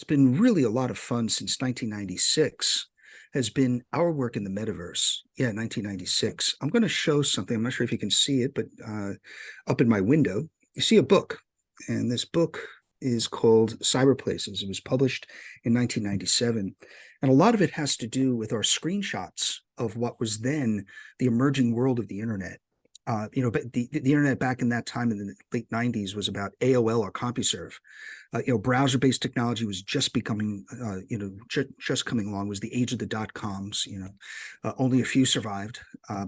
what's been really a lot of fun since 1996 has been our work in the metaverse. Yeah, 1996. I'm going to show something. I'm not sure if you can see it, but up in my window, you see a book. And this book is called Cyberplaces. It was published in 1997. And a lot of it has to do with our screenshots of what was then the emerging world of the internet. But the internet back in that time in the late 90s was about AOL or CompuServe. Browser-based technology was just becoming, just coming along. It was the age of the dot-coms. Only a few survived.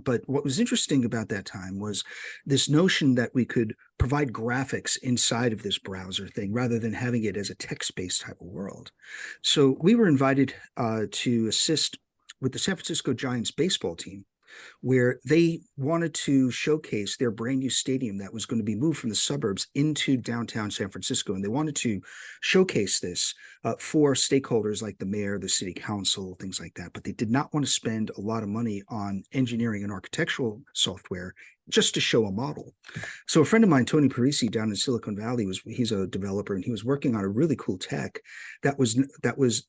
But what was interesting about that time was this notion that we could provide graphics inside of this browser thing rather than having it as a text-based type of world. So we were invited to assist with the San Francisco Giants baseball team, where they wanted to showcase their brand new stadium that was going to be moved from the suburbs into downtown San Francisco. And they wanted to showcase this for stakeholders like the mayor, the city council, things like that. But they did not want to spend a lot of money on engineering and architectural software just to show a model. So a friend of mine, Tony Parisi, down in Silicon Valley, he's a developer, and he was working on a really cool tech that was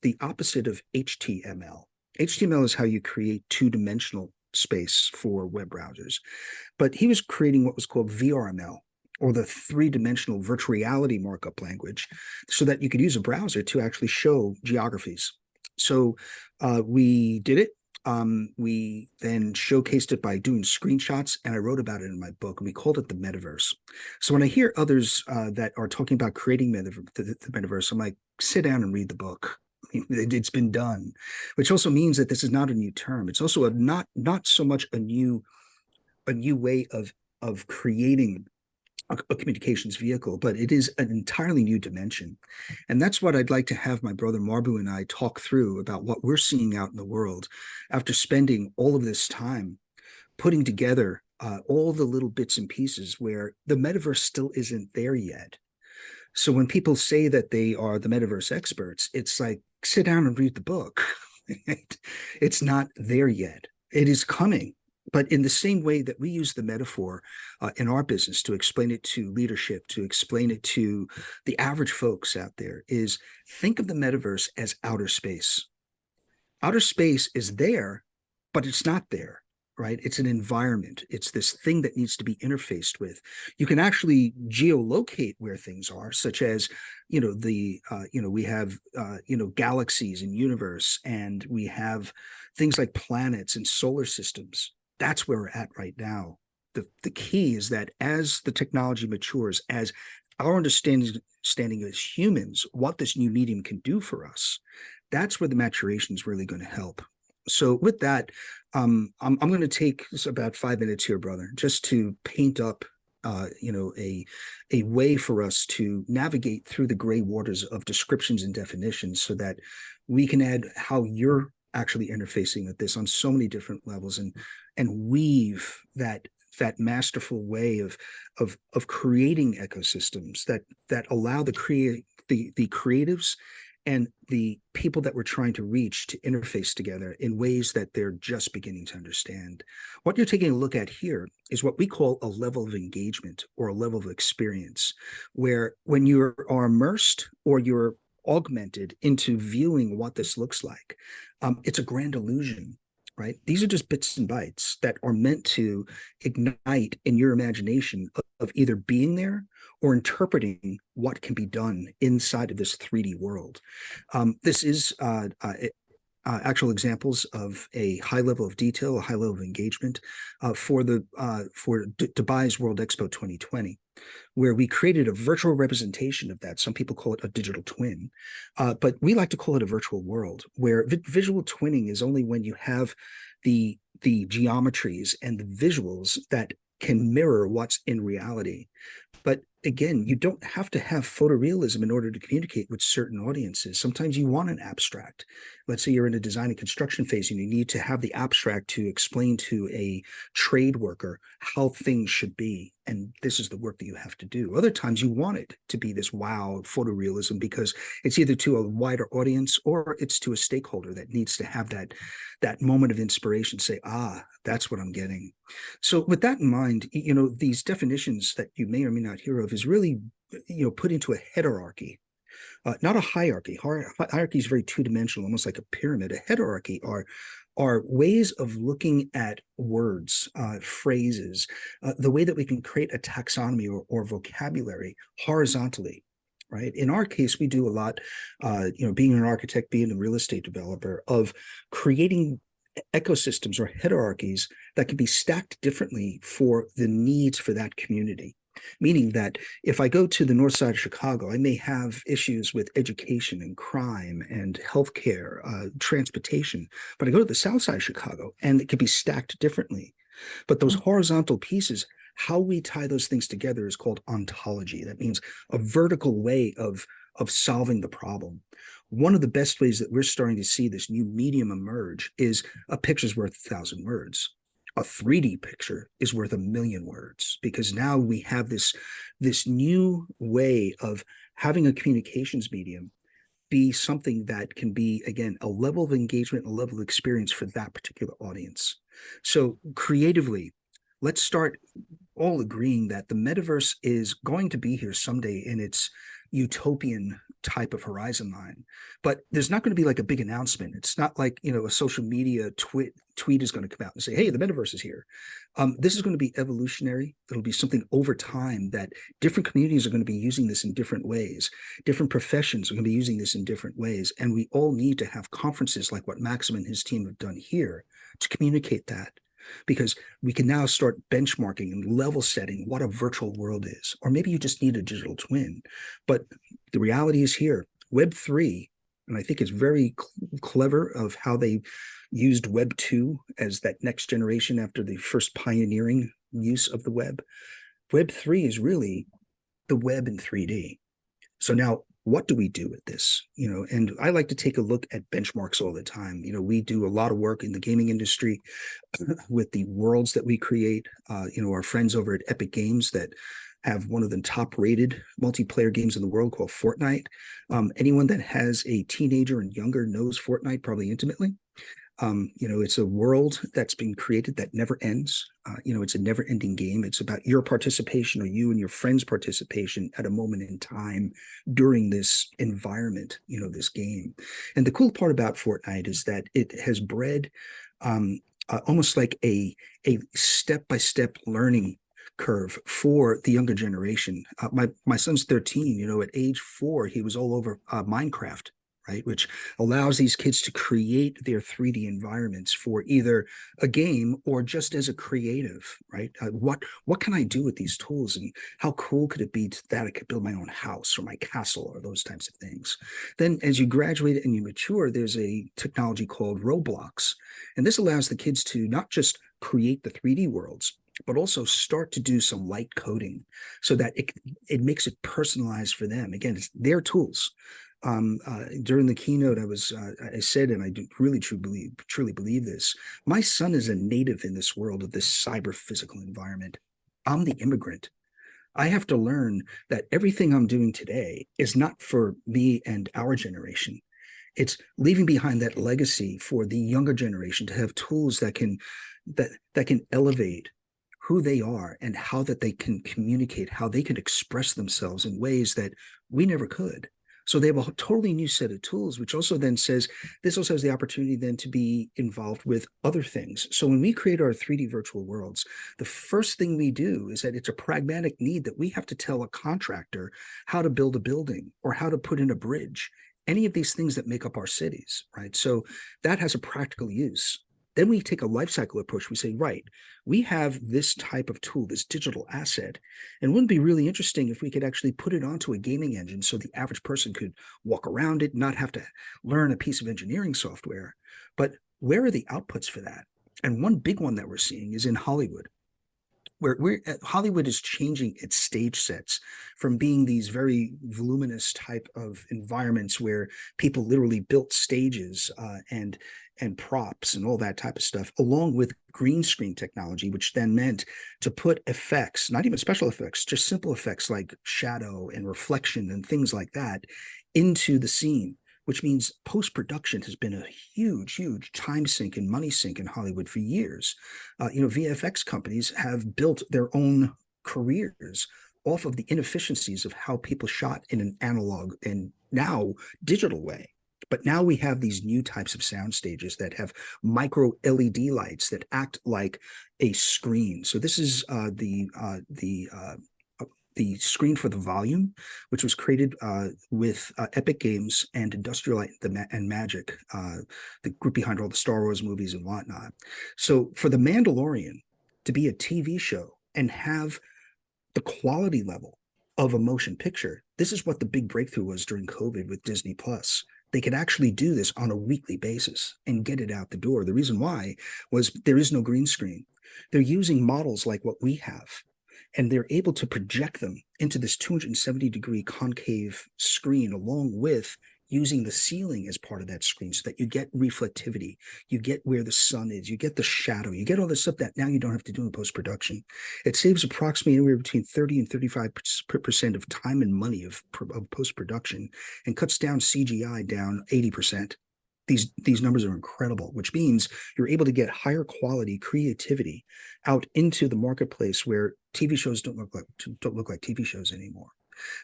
the opposite of HTML. HTML is how you create two-dimensional space for web browsers. But he was creating what was called VRML, or the three-dimensional virtual reality markup language, so that you could use a browser to actually show geographies. So we did it. We then showcased it by doing screenshots, and I wrote about it in my book, and we called it the Metaverse. So when I hear others that are talking about creating the Metaverse, I'm like, sit down and read the book. It's been done, which also means that this is not a new term. It's also not so much a new way of creating a communications vehicle, but it is an entirely new dimension. And that's what I'd like to have my brother Marbue and I talk through about what we're seeing out in the world after spending all of this time putting together all the little bits and pieces where the metaverse still isn't there yet. So when people say that they are the metaverse experts, it's like, sit down and read the book. It's not there yet. It is coming. But in the same way that we use the metaphor in our business to explain it to leadership, to explain it to the average folks out there, is think of the metaverse as outer space. Outer space is there, but it's not there. Right? It's an environment. It's this thing that needs to be interfaced with. You can actually geolocate where things are, such as, we have, galaxies and universe, and we have things like planets and solar systems. That's where we're at right now. The key is that as the technology matures, as our understanding as humans, what this new medium can do for us, that's where the maturation is really going to help. So with that, I'm going to take about 5 minutes here, brother, just to paint up, a way for us to navigate through the gray waters of descriptions and definitions, so that we can add how you're actually interfacing with this on so many different levels, and weave that masterful way of creating ecosystems that allow the creatives and the people that we're trying to reach to interface together in ways that they're just beginning to understand. What you're taking a look at here is what we call a level of engagement, or a level of experience, where when you are immersed or you're augmented into viewing what this looks like, it's a grand illusion. Right? These are just bits and bytes that are meant to ignite in your imagination of either being there or interpreting what can be done inside of this 3D world. This is actual examples of a high level of detail, a high level of engagement for Dubai's World Expo 2020, where we created a virtual representation of that. Some people call it a digital twin, but we like to call it a virtual world, where visual twinning is only when you have the geometries and the visuals that can mirror what's in reality. But again, you don't have to have photorealism in order to communicate with certain audiences. Sometimes you want an abstract. Let's say you're in a design and construction phase and you need to have the abstract to explain to a trade worker how things should be. And this is the work that you have to do. Other times you want it to be this wow photorealism because it's either to a wider audience or it's to a stakeholder that needs to have that moment of inspiration, say, that's what I'm getting. So with that in mind, these definitions that you may or may not hear of is really, put into a hierarchy. Not a hierarchy. Hierarchy is very two-dimensional, almost like a pyramid. A heterarchy are ways of looking at words, phrases, the way that we can create a taxonomy or vocabulary horizontally. Right. In our case, we do a lot, being an architect, being a real estate developer, of creating ecosystems or hierarchies that can be stacked differently for the needs for that community. Meaning that if I go to the north side of Chicago, I may have issues with education and crime and healthcare, transportation. But I go to the south side of Chicago and it can be stacked differently. But those horizontal pieces, how we tie those things together is called ontology. That means a vertical way of solving the problem. One of the best ways that we're starting to see this new medium emerge is a picture's worth 1,000 words. A 3D picture is worth 1,000,000 words, because now we have this new way of having a communications medium be something that can be, again, a level of engagement, a level of experience for that particular audience. So creatively, let's start all agreeing that the metaverse is going to be here someday in its utopian type of horizon line, but there's not going to be like a big announcement. It's not like, a social media tweet is going to come out and say, hey, the metaverse is here. This is going to be evolutionary. It'll be something over time that different communities are going to be using this in different ways. Different professions are going to be using this in different ways. And we all need to have conferences like what Maxim and his team have done here to communicate that, because we can now start benchmarking and level setting what a virtual world is. Or maybe you just need a digital twin. But the reality is here, Web3, and I think it's very clever of how they used Web 2 as that next generation after the first pioneering use of the web. Web 3 is really the web in 3D. So now, what do we do with this? And I like to take a look at benchmarks all the time. We do a lot of work in the gaming industry with the worlds that we create. Our friends over at Epic Games that have one of the top-rated multiplayer games in the world called Fortnite. Anyone that has a teenager and younger knows Fortnite probably intimately. It's a world that's been created that never ends. It's a never-ending game. It's about your participation, or you and your friends' participation at a moment in time during this environment, this game. And the cool part about Fortnite is that it has bred almost like a step-by-step learning curve for the younger generation. My son's 13. At age 4, he was all over Minecraft, right? Which allows these kids to create their 3D environments for either a game or just as a creative, right? What can I do with these tools, and how cool could it be that I could build my own house or my castle or those types of things? Then as you graduate and you mature, there's a technology called Roblox. And this allows the kids to not just create the 3D worlds, but also start to do some light coding so that it makes it personalized for them. Again, it's their tools. During the keynote, I said, and I do really truly believe this, my son is a native in this world of this cyber physical environment. I'm the immigrant. I have to learn that everything I'm doing today is not for me and our generation. It's leaving behind that legacy for the younger generation to have tools that can elevate who they are and how that they can communicate, how they can express themselves in ways that we never could. So they have a totally new set of tools, which also then says, this also has the opportunity then to be involved with other things. So when we create our 3D virtual worlds, the first thing we do is that it's a pragmatic need that we have to tell a contractor how to build a building or how to put in a bridge, any of these things that make up our cities, right? So that has a practical use. Then we take a life cycle approach. We say, right, we have this type of tool, this digital asset, and wouldn't it be really interesting if we could actually put it onto a gaming engine so the average person could walk around it, not have to learn a piece of engineering software. But where are the outputs for that? And one big one that we're seeing is in Hollywood, where Hollywood is changing its stage sets from being these very voluminous type of environments where people literally built stages and props and all that type of stuff, along with green screen technology, which then meant to put effects, not even special effects, just simple effects like shadow and reflection and things like that into the scene, which means post-production has been a huge time sink and money sink in Hollywood for years. VFX companies have built their own careers off of the inefficiencies of how people shot in an analog and now digital way. But now we have these new types of sound stages that have micro LED lights that act like a screen. So this is the screen for the volume, which was created with Epic Games and Industrial Light and Magic, the group behind all the Star Wars movies and whatnot. So for The Mandalorian to be a TV show and have the quality level of a motion picture, this is what the big breakthrough was during COVID with Disney Plus. They could actually do this on a weekly basis and get it out the door. The reason why was there is no green screen. They're using models like what we have, and they're able to project them into this 270-degree concave screen, along with using the ceiling as part of that screen, so that you get reflectivity, you get where the sun is, you get the shadow, you get all this stuff that now you don't have to do in post-production. It saves approximately anywhere between 30 and 35% of time and money of post-production, and cuts down CGI down 80%. These numbers are incredible, which means you're able to get higher quality creativity out into the marketplace, where TV shows don't look like TV shows anymore.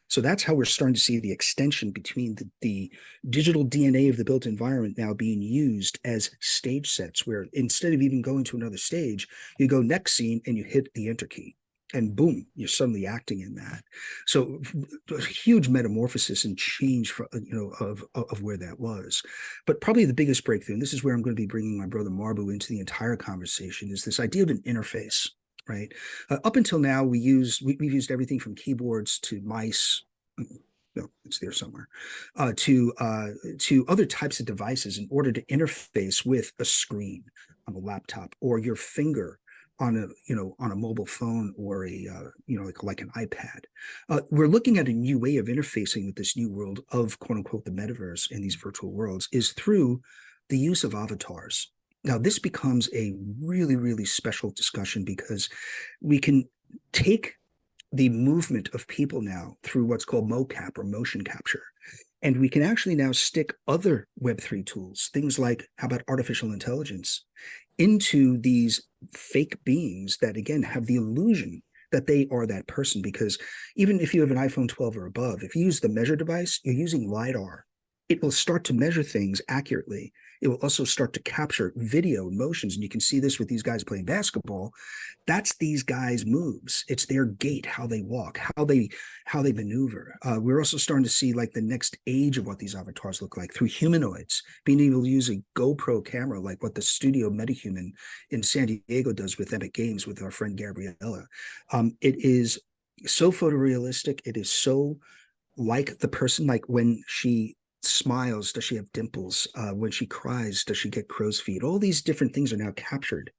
So that's how we're starting to see the extension between the digital DNA of the built environment now being used as stage sets, where instead of even going to another stage, you go next scene and you hit the enter key, and boom, you're suddenly acting in that. So a huge metamorphosis and change for, of where that was. But probably the biggest breakthrough, and this is where I'm going to be bringing my brother Marbue into the entire conversation, is this idea of an interface. Right. Up until now, we've used everything from keyboards to mice. No, it's there somewhere. To other types of devices in order to interface with a screen on a laptop, or your finger on a mobile phone, or a like an iPad. We're looking at a new way of interfacing with this new world of, quote unquote, the metaverse, in these virtual worlds, is through the use of avatars. Now, this becomes a really, really special discussion, because we can take the movement of people now through what's called mocap, or motion capture, and we can actually now stick other Web3 tools, things like, how about artificial intelligence, into these fake beings that, again, have the illusion that they are that person. Because even if you have an iPhone 12 or above, if you use the measure device, you're using LiDAR. It will start to measure things accurately. It will also start to capture video motions. And you can see this with these guys playing basketball. That's these guys' moves. It's their gait, how they walk, how they maneuver. We're also starting to see like the next age of what these avatars look like through humanoids, being able to use a GoPro camera, like what the studio MetaHuman in San Diego does with Epic Games with our friend Gabriella. It is so photorealistic. It is so like the person, like when she smiles, does she have dimples? When she cries, does she get crow's feet? All these different things are now captured.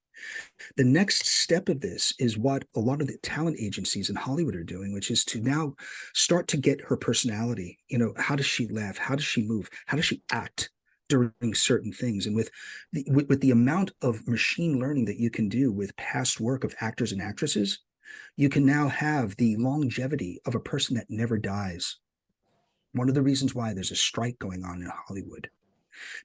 The next step of this is what a lot of the talent agencies in Hollywood are doing, which is to now start to get her personality. How does she laugh? How does she move? How does she act during certain things? And with the amount of machine learning that you can do with past work of actors and actresses, you can now have the longevity of a person that never dies. One of the reasons why there's a strike going on in Hollywood,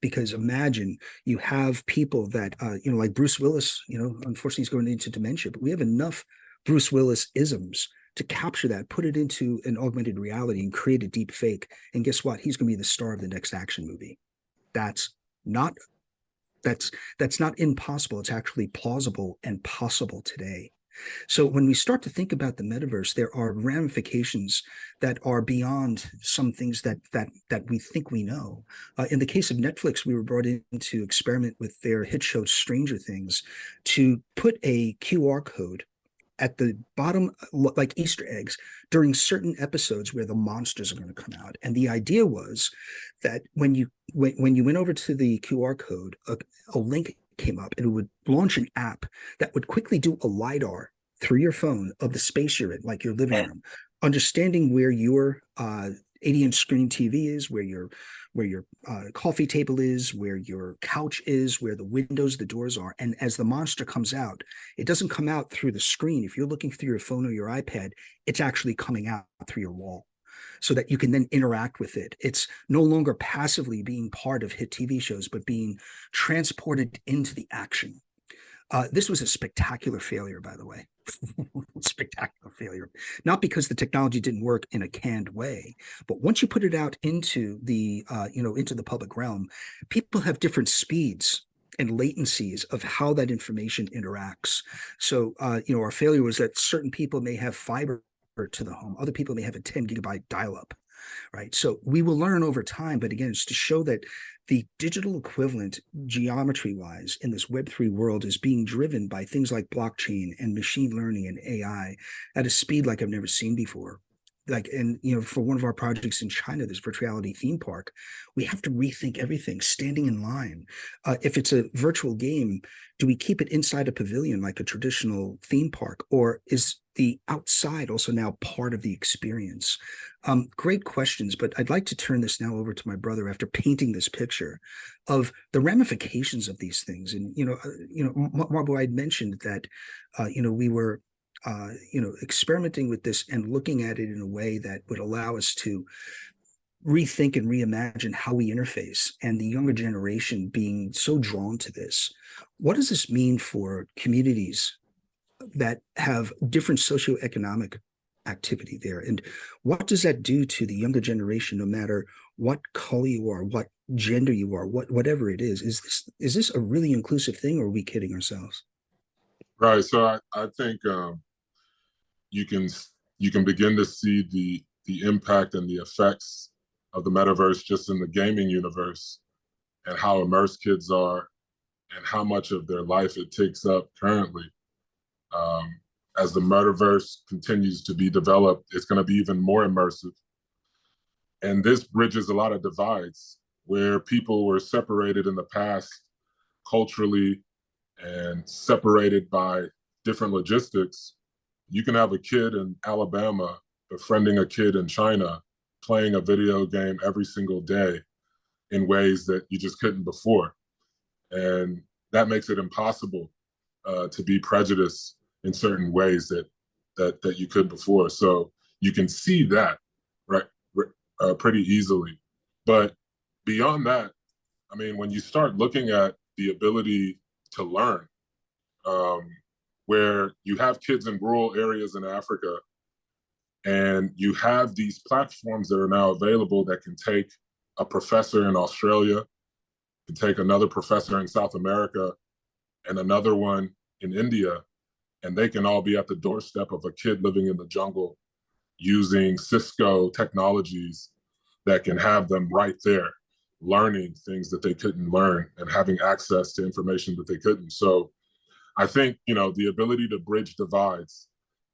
because imagine you have people that, like Bruce Willis, unfortunately he's going into dementia, but we have enough Bruce Willis isms to capture that, put it into an augmented reality and create a deep fake. And guess what? He's going to be the star of the next action movie. That's not impossible. It's actually plausible and possible today. So when we start to think about the metaverse, there are ramifications that are beyond some things that we think we know. In the case of Netflix, we were brought in to experiment with their hit show Stranger Things, to put a QR code at the bottom, like Easter eggs, during certain episodes where the monsters are going to come out. And the idea was that when you went over to the QR code, a link came up, and it would launch an app that would quickly do a LiDAR through your phone of the space you're in, like your living room, understanding where your 80-inch screen TV is, where your coffee table is, where your couch is, where the windows, the doors are. And as the monster comes out, it doesn't come out through the screen. If you're looking through your phone or your iPad, it's actually coming out through your wall, so that you can then interact with it. It's no longer passively being part of hit TV shows, but being transported into the action. This was a spectacular failure, by the way. Spectacular failure, not because the technology didn't work in a canned way, but once you put it out into the into the public realm, people have different speeds and latencies of how that information interacts. So, our failure was that certain people may have fiber to the home, other people may have a 10 gigabyte dial up, right? So we will learn over time, but again, it's to show that the digital equivalent geometry wise in this Web3 world is being driven by things like blockchain and machine learning and AI at a speed like I've never seen before. And for one of our projects in China, this virtuality theme park, we have to rethink everything, standing in line. If it's a virtual game, do we keep it inside a pavilion like a traditional theme park, or is the outside also now part of the experience? Great questions, but I'd like to turn this now over to my brother after painting this picture of the ramifications of these things. And Marbue, I'd mentioned that we were experimenting with this and looking at it in a way that would allow us to rethink and reimagine how we interface, and the younger generation being so drawn to this. What does this mean for communities that have different socioeconomic activity there? And what does that do to the younger generation, no matter what color you are, what gender you are, whatever it is? Is this a really inclusive thing, or are we kidding ourselves? Right. So I think you can begin to see the impact and the effects of the metaverse just in the gaming universe, and how immersed kids are and how much of their life it takes up currently. As the metaverse continues to be developed, it's going to be even more immersive. And this bridges a lot of divides where people were separated in the past culturally and separated by different logistics. You can have a kid in Alabama befriending a kid in China, playing a video game every single day in ways that you just couldn't before. And that makes it impossible to be prejudiced in certain ways that you could before. So you can see that pretty easily. But beyond that, I mean, when you start looking at the ability to learn, where you have kids in rural areas in Africa, and you have these platforms that are now available that can take a professor in Australia, can take another professor in South America, and another one in India, and they can all be at the doorstep of a kid living in the jungle using Cisco technologies that can have them right there, learning things that they couldn't learn and having access to information that they couldn't. So I think, the ability to bridge divides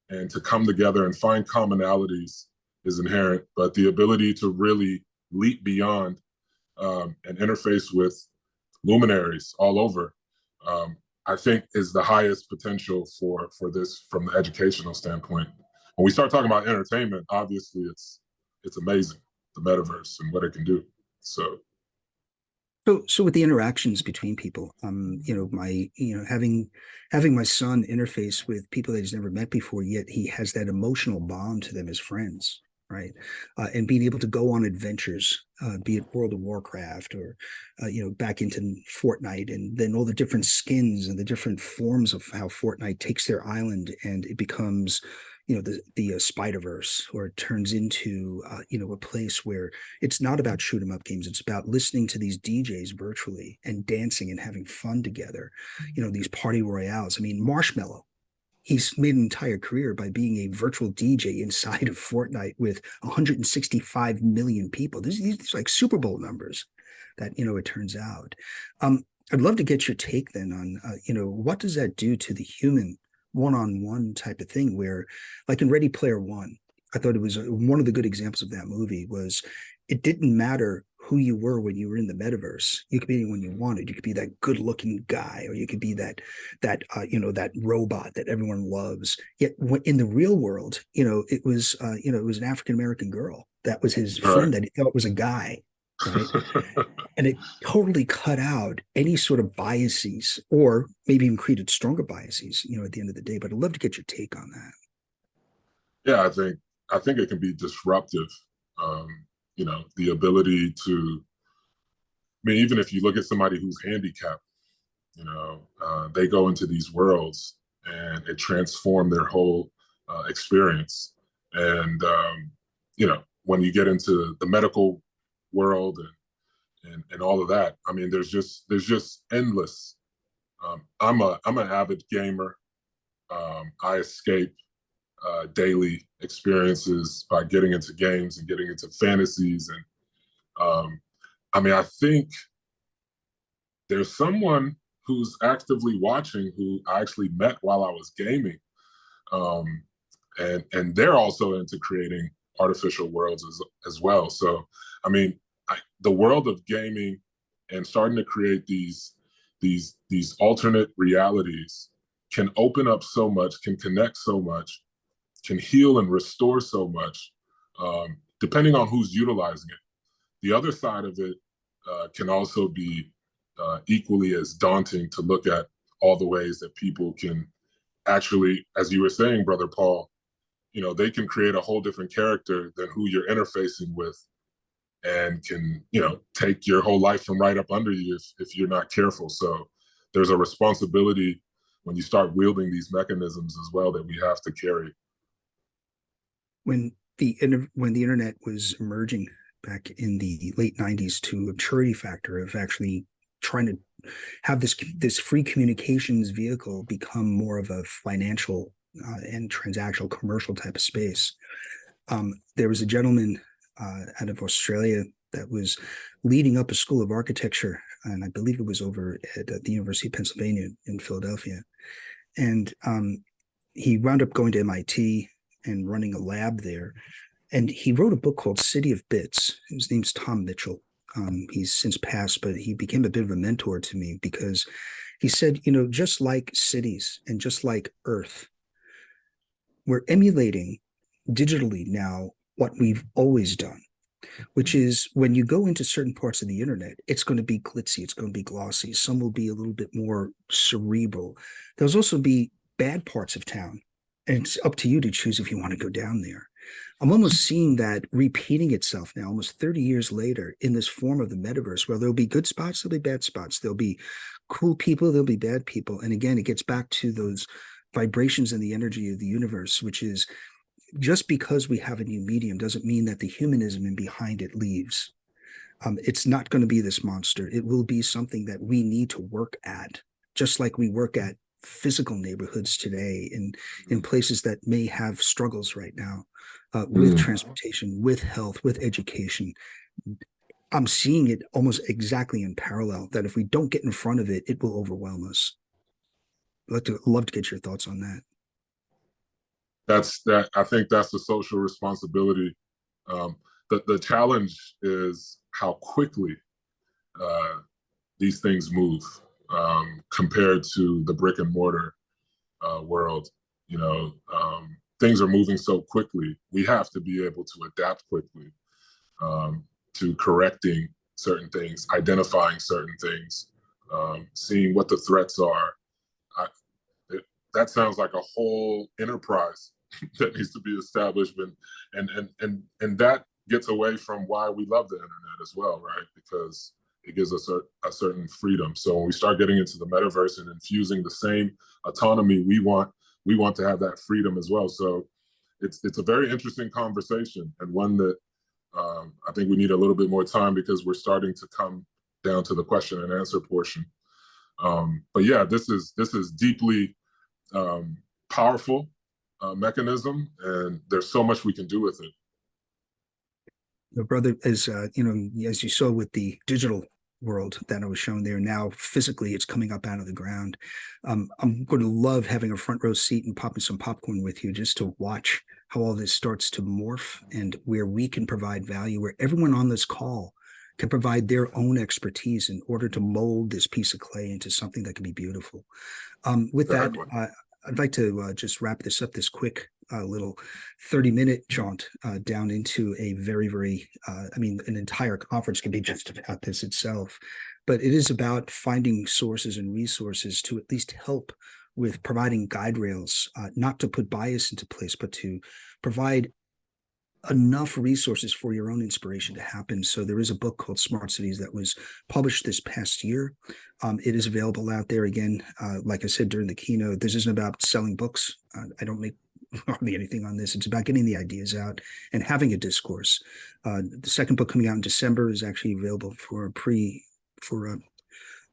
and to come together and find commonalities is inherent, but the ability to really leap beyond and interface with luminaries all over, I think is the highest potential for this from the educational standpoint. When we start talking about entertainment, obviously it's amazing, the metaverse and what it can do. So with the interactions between people, having my son interface with people that he's never met before, yet he has that emotional bond to them as friends, right? And being able to go on adventures, be it World of Warcraft or, back into Fortnite, and then all the different skins and the different forms of how Fortnite takes their island and it becomes, the Spider-Verse, or it turns into, a place where it's not about shoot 'em up games. It's about listening to these DJs virtually and dancing and having fun together. These party royales. I mean, Marshmello, he's made an entire career by being a virtual DJ inside of Fortnite with 165 million people. These like Super Bowl numbers that, it turns out. I'd love to get your take then on, what does that do to the human one-on-one type of thing, where, like in Ready Player One, I thought it was one of the good examples of that movie was it didn't matter who you were when you were in the metaverse. You could be anyone you wanted. You could be that good-looking guy, or you could be that robot that everyone loves. Yet in the real world, it was an African-American girl that was his friend that he thought was a guy, right? And it totally cut out any sort of biases, or maybe even created stronger biases, at the end of the day. But I'd love to get your take on that. Yeah, I think it can be disruptive. The ability to, I mean, even if you look at somebody who's handicapped, they go into these worlds and it transformed their whole experience. And when you get into the medical world and all of that, I mean, there's just endless. I'm an avid gamer. I escape daily experiences by getting into games and getting into fantasies. And I mean, I think there's someone who's actively watching who I actually met while I was gaming. And they're also into creating artificial worlds as well. So, I mean, the world of gaming and starting to create these alternate realities can open up so much, can connect so much, can heal and restore so much, depending on who's utilizing it. The other side of it can also be equally as daunting to look at all the ways that people can actually, as you were saying, Brother Paul, they can create a whole different character than who you're interfacing with, and can, take your whole life from right up under you if you're not careful. So there's a responsibility when you start wielding these mechanisms as well that we have to carry. When the internet was emerging back in the late 90s to a maturity factor of actually trying to have this free communications vehicle become more of a financial and transactional commercial type of space. There was a gentleman out of Australia that was leading up a school of architecture, and I believe it was over at the University of Pennsylvania in Philadelphia. And he wound up going to MIT and running a lab there. And he wrote a book called City of Bits. His name's Tom Mitchell. He's since passed, but he became a bit of a mentor to me because he said, just like cities and just like Earth, we're emulating digitally now what we've always done, which is when you go into certain parts of the internet, it's going to be glitzy, it's going to be glossy. Some will be a little bit more cerebral. There'll also be bad parts of town, and it's up to you to choose if you want to go down there. I'm almost seeing that repeating itself now, almost 30 years later, in this form of the metaverse, where there'll be good spots, there'll be bad spots, there'll be cool people, there'll be bad people. And again, it gets back to those vibrations in the energy of the universe, which is just because we have a new medium doesn't mean that the humanism in behind it leaves. It's not going to be this monster. It will be something that we need to work at, just like we work at physical neighborhoods today in places that may have struggles right now with transportation, with health, with education. I'm seeing it almost exactly in parallel, that if we don't get in front of it, it will overwhelm us. I'd love to get your thoughts on that. I think that's the social responsibility. The challenge is how quickly these things move compared to the brick and mortar world. Things are moving so quickly. We have to be able to adapt quickly to correcting certain things, identifying certain things, seeing what the threats are. That sounds like a whole enterprise that needs to be established, and that gets away from why we love the internet as well, right? Because it gives us a certain freedom. So when we start getting into the metaverse and infusing the same autonomy we want to have that freedom as well. So it's a very interesting conversation, and one that I think we need a little bit more time, because we're starting to come down to the question and answer portion. But yeah, this is deeply powerful mechanism, and there's so much we can do with it. Brother, as as you saw with the digital world that I was shown there, now physically it's coming up out of the ground. I'm going to love having a front row seat and popping some popcorn with you just to watch how all this starts to morph, and where we can provide value, where everyone on this call can provide their own expertise in order to mold this piece of clay into something that can be beautiful. With that, I'd like to just wrap this up, this quick little 30-minute jaunt down into a very, very, an entire conference can be just about this itself, but it is about finding sources and resources to at least help with providing guide rails, not to put bias into place, but to provide enough resources for your own inspiration to happen. So there is a book called Smart Cities that was published this past year. It is available out there. Again, like I said during the keynote, this isn't about selling books. I don't make hardly anything on this. It's about getting the ideas out and having a discourse. The second book coming out in December is actually available for a preview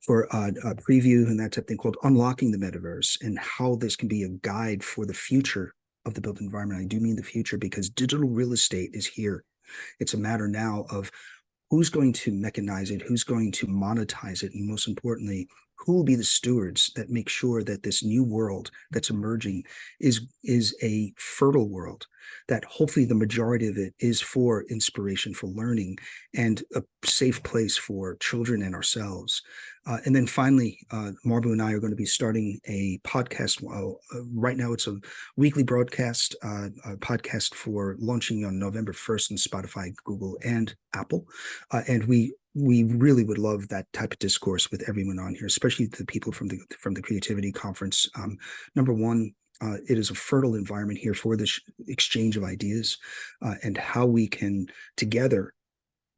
and that type of thing, called Unlocking the Metaverse, and how this can be a guide for the future of the built environment. I do mean the future, because digital real estate is here. It's a matter now of who's going to mechanize it, who's going to monetize it, and most importantly, who will be the stewards that make sure that this new world that's emerging is a fertile world, that hopefully the majority of it is for inspiration, for learning, and a safe place for children and ourselves. And then finally, Marbue and I are going to be starting a podcast. Right now, it's a weekly broadcast, a podcast for launching on November 1st on Spotify, Google, and Apple. And we really would love that type of discourse with everyone on here, especially the people from the Creativity Conference. Number one, it is a fertile environment here for this exchange of ideas, and how we can together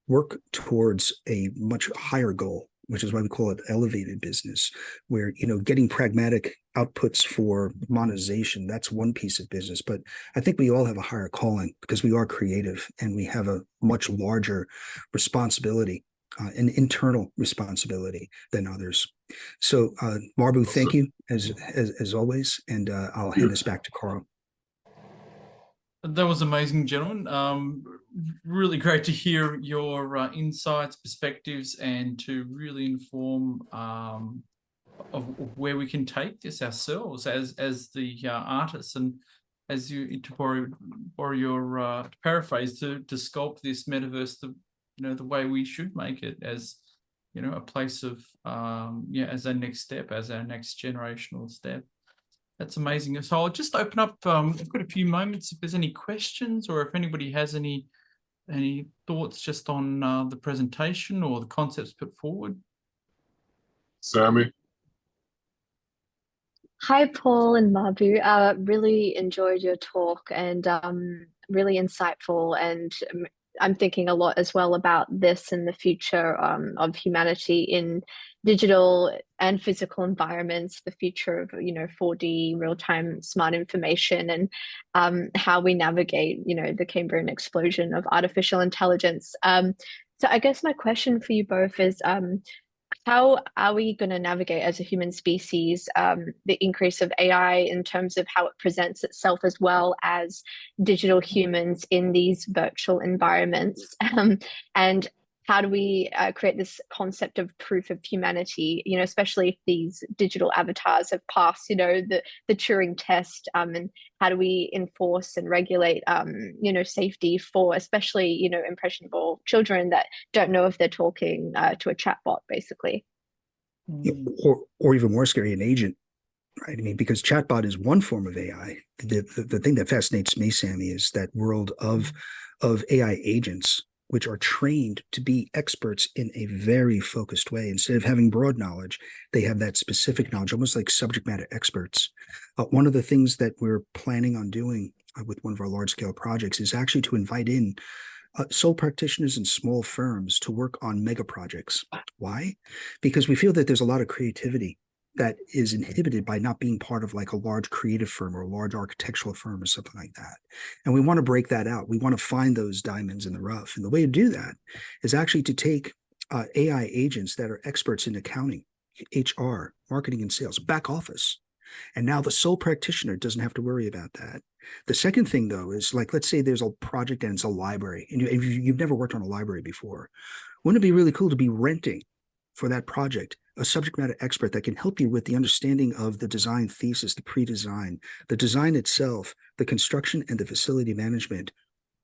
work towards a much higher goal, which is why we call it elevated business, where, getting pragmatic outputs for monetization, that's one piece of business. But I think we all have a higher calling, because we are creative and we have a much larger responsibility, an internal responsibility than others. So, Marbue, thank you as always, and I'll hand this back to Carl. That was amazing, gentlemen. Really great to hear your insights, perspectives, and to really inform of where we can take this ourselves as the artists, and as you, to borrow your to paraphrase, to sculpt this metaverse the way we should make it, as a place of as our next step, as our next generational step. That's amazing. So I'll just open up. I've got a few moments if there's any questions, or if anybody has any thoughts just on the presentation or the concepts put forward. Sammy? Hi, Paul and Marbue. Really enjoyed your talk, and really insightful. And I'm thinking a lot as well about this and the future of humanity in digital and physical environments, the future of 4D real-time smart information, and how we navigate the Cambrian explosion of artificial intelligence. So I guess my question for you both is, how are we going to navigate as a human species the increase of AI in terms of how it presents itself, as well as digital humans in these virtual environments? And how do we create this concept of proof of humanity, especially if these digital avatars have passed, the Turing test, and how do we enforce and regulate, safety for especially, impressionable children that don't know if they're talking to a chatbot, basically. Or even more scary, an agent, right? I mean, because chatbot is one form of AI. The thing that fascinates me, Sammy, is that world of AI agents, which are trained to be experts in a very focused way. Instead of having broad knowledge, they have that specific knowledge, almost like subject matter experts. One of the things that we're planning on doing with one of our large-scale projects is actually to invite in sole practitioners and small firms to work on mega projects. Why? Because we feel that there's a lot of creativity that is inhibited by not being part of like a large creative firm or a large architectural firm or something like that. And we want to break that out. We want to find those diamonds in the rough. And the way to do that is actually to take AI agents that are experts in accounting, HR, marketing and sales, back office. And now the sole practitioner doesn't have to worry about that. The second thing, though, is like, let's say there's a project and it's a library, and you've never worked on a library before. Wouldn't it be really cool to be renting for that project a subject matter expert that can help you with the understanding of the design thesis, the pre-design, the design itself, the construction, and the facility management,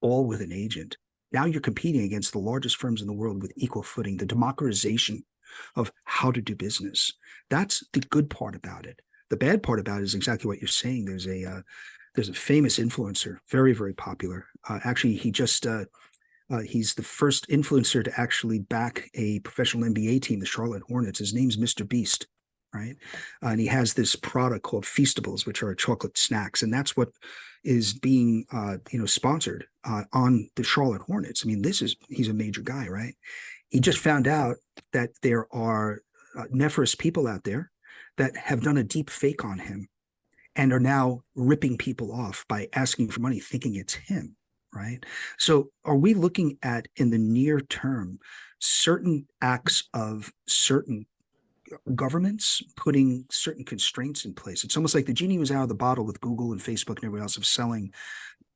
all with an agent? Now you're competing against the largest firms in the world with equal footing, the democratization of how to do business. That's the good part about it. The bad part about it is exactly what you're saying. There's a famous influencer, very, very popular. Actually, he's the first influencer to actually back a professional NBA team, the Charlotte Hornets. His name's Mr. Beast, right? And he has this product called Feastables, which are chocolate snacks, and that's what is being sponsored on the Charlotte Hornets. I mean, he's a major guy, right? He just found out that there are nefarious people out there that have done a deep fake on him. and are now ripping people off by asking for money, thinking it's him, right? So are we looking at, in the near term, certain acts of certain governments putting certain constraints in place? It's almost like the genie was out of the bottle with Google and Facebook and everyone else of selling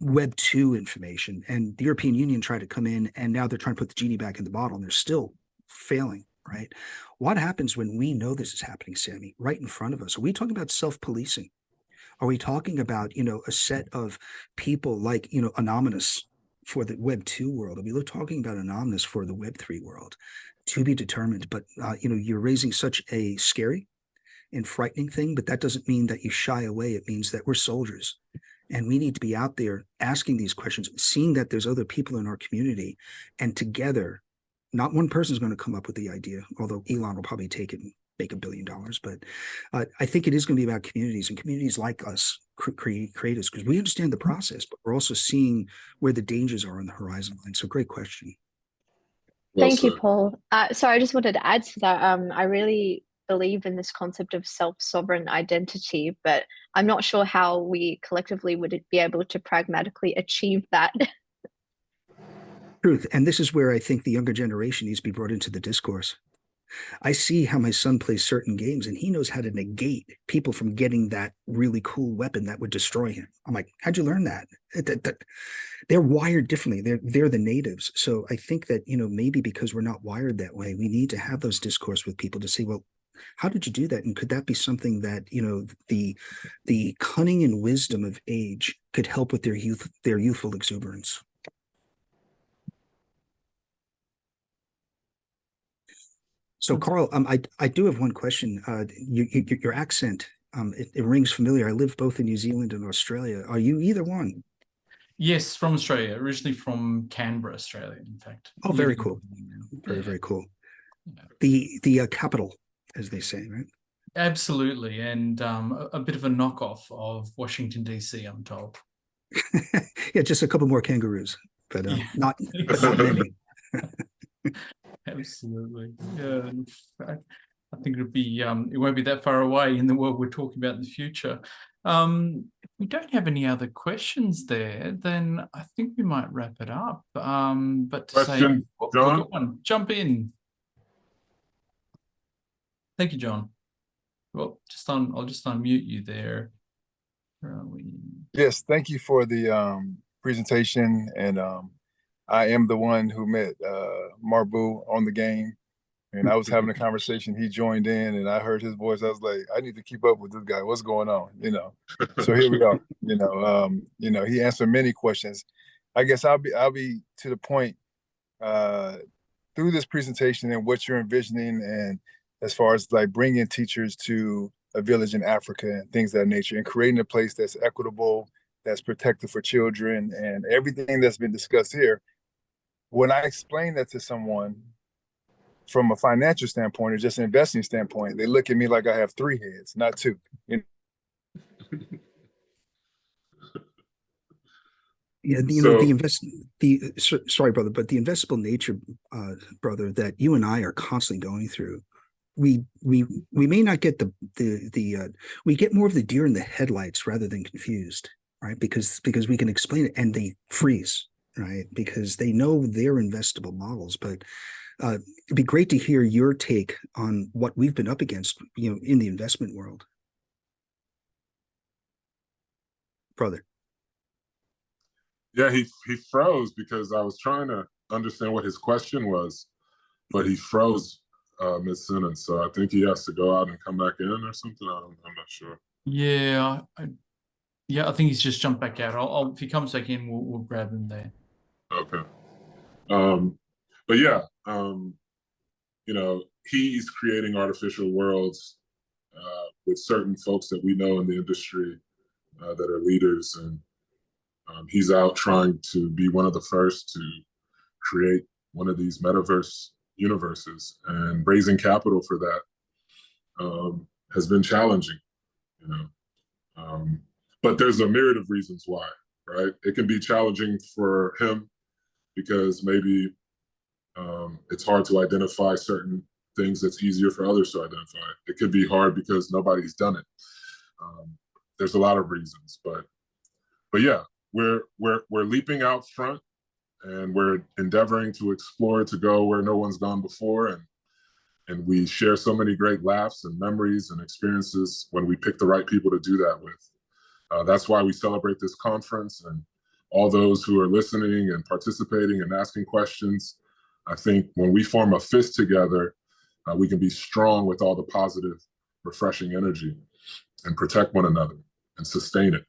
Web2 information, and the European Union tried to come in, and now they're trying to put the genie back in the bottle, and they're still failing, right? What happens when we know this is happening, Sammy, right in front of us? Are we talking about self-policing? Are we talking about, a set of people like, anonymous for the Web2 world? Are we talking about anonymous for the Web3 world? To be determined. But, you're raising such a scary and frightening thing, but that doesn't mean that you shy away. It means that we're soldiers. And we need to be out there asking these questions, seeing that there's other people in our community, and together, not one person is going to come up with the idea, although Elon will probably take it and make $1 billion. But I think it is going to be about communities, and communities like us create us, because we understand the process, but we're also seeing where the dangers are on the horizon line. So great question. Well Thank you, said. Paul. So I just wanted to add to that. I really believe in this concept of self-sovereign identity, but I'm not sure how we collectively would be able to pragmatically achieve that. Truth. And this is where I think the younger generation needs to be brought into the discourse. I see how my son plays certain games, and he knows how to negate people from getting that really cool weapon that would destroy him. I'm like, how'd you learn that? They're wired differently. They're the natives. So I think that, maybe because we're not wired that way, we need to have those discourse with people to say, well, how did you do that? And could that be something that, the cunning and wisdom of age could help with their youthful exuberance? So, Carl, I do have one question. Your accent, it rings familiar. I live both in New Zealand and Australia. Are you either one? Yes, from Australia, originally from Canberra, Australia, in fact. Oh, very Living cool. in- Very, yeah, very cool. yeah. The capital, as they say, right? Absolutely, and a bit of a knockoff of Washington, DC, I'm told. Yeah, just a couple more kangaroos, but Yeah. not many. Absolutely. Yeah. In fact, I think it won't be that far away in the world we're talking about in the future. If we don't have any other questions there, then I think we might wrap it up. But to say, Question, oh, we've John? got one. Jump in. Thank you, John. Well, I'll just unmute you there. Where are we? Yes, thank you for the presentation. And I am the one who met Marbue on the game. And I was having a conversation. He joined in and I heard his voice. I was like, I need to keep up with this guy. What's going on? So here we are. He answered many questions. I guess I'll be to the point through this presentation and what you're envisioning, and as far as like bringing teachers to a village in Africa and things of that nature, and creating a place that's equitable, that's protective for children, and everything that's been discussed here. When I explain that to someone from a financial standpoint or just an investing standpoint, they look at me like I have 3 heads, not 2. Yeah, sorry, brother, but the investable nature, brother, that you and I are constantly going through, we may not get we get more of the deer in the headlights rather than confused, right? Because we can explain it and they freeze, right? Because they know they're investable models. But it'd be great to hear your take on what we've been up against, in the investment world, brother. Yeah, he froze because I was trying to understand what his question was, but he froze mid-sentence. So I think he has to go out and come back in or something. I'm not sure. Yeah, I think he's just jumped back out. If he comes back in, we'll grab him there. Okay. But yeah, he's creating artificial worlds with certain folks that we know in the industry that are leaders, and he's out trying to be one of the first to create one of these metaverse universes, and raising capital for that has been challenging, but there's a myriad of reasons why, right? It can be challenging for him because maybe it's hard to identify certain things that's easier for others to identify. It could be hard because nobody's done it. there's a lot of reasons, but yeah, we're leaping out front, and we're endeavoring to explore, to go where no one's gone before, and we share so many great laughs and memories and experiences when we pick the right people to do that with. That's why we celebrate this conference, and all those who are listening and participating and asking questions. I think when we form a fist together, we can be strong with all the positive, refreshing energy and protect one another and sustain it.